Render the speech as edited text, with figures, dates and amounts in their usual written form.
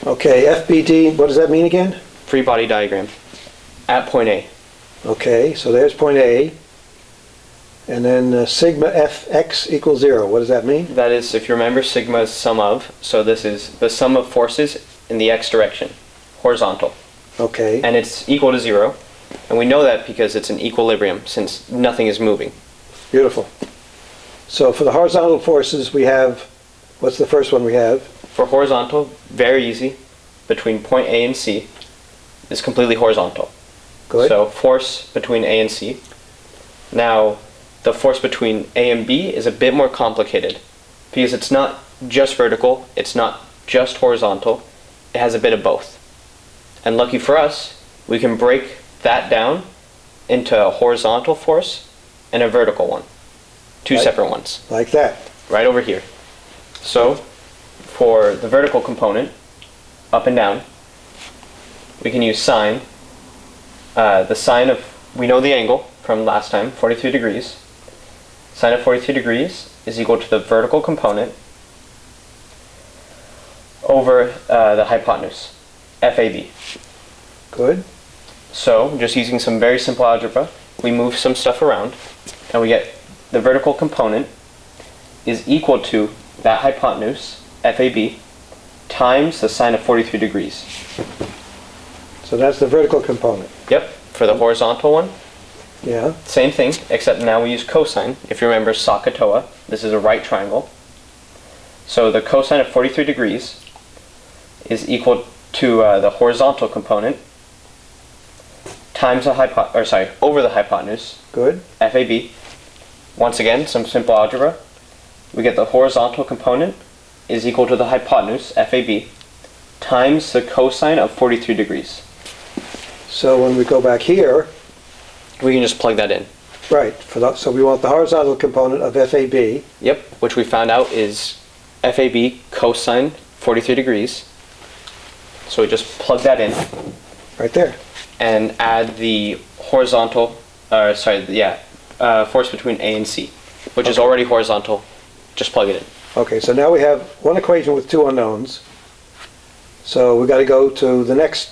Okay, FBD, what does that mean again? Free body diagram at point A. Okay, so there's point A. And then sigma Fx equals 0. What does that mean? That is, if you remember, sigma is sum of, so this is the sum of forces in the x direction, horizontal. Okay. And it's equal to 0. And we know that because it's an equilibrium, since nothing is moving. Beautiful. So for the horizontal forces we have, what's the first one we have? For horizontal, very easy, between point A and C is completely horizontal. Good. So force between A and C. Now, the force between A and B is a bit more complicated because it's not just vertical, it's not just horizontal, it has a bit of both. And lucky for us, we can break that down into a horizontal force and a vertical one. Two separate ones. Like that. Right over here. So, for the vertical component, up and down, we can use sine. The sine of, we know the angle from last time, 43 degrees. Sine of 43 degrees is equal to the vertical component over the hypotenuse, FAB. Good. So, just using some very simple algebra, we move some stuff around, and we get the vertical component is equal to that hypotenuse, FAB, times the sine of 43 degrees. So that's the vertical component. Yep, for the horizontal one, Yeah. same thing, except now we use cosine. If you remember SOHCAHTOA, this is a right triangle. So the cosine of 43 degrees is equal to the horizontal component times the over the hypotenuse, Good. FAB. Once again, some simple algebra. We get the horizontal component is equal to the hypotenuse, FAB, times the cosine of 43 degrees. So when we go back here, We can just plug that in. right, so we want the horizontal component of FAB. Yep, which we found out is FAB cosine 43 degrees. So we just plug that in Right there. and add the horizontal, force between A and C, which is already horizontal. Just plug it in. Okay, so now we have one equation with two unknowns. So we got to go to the next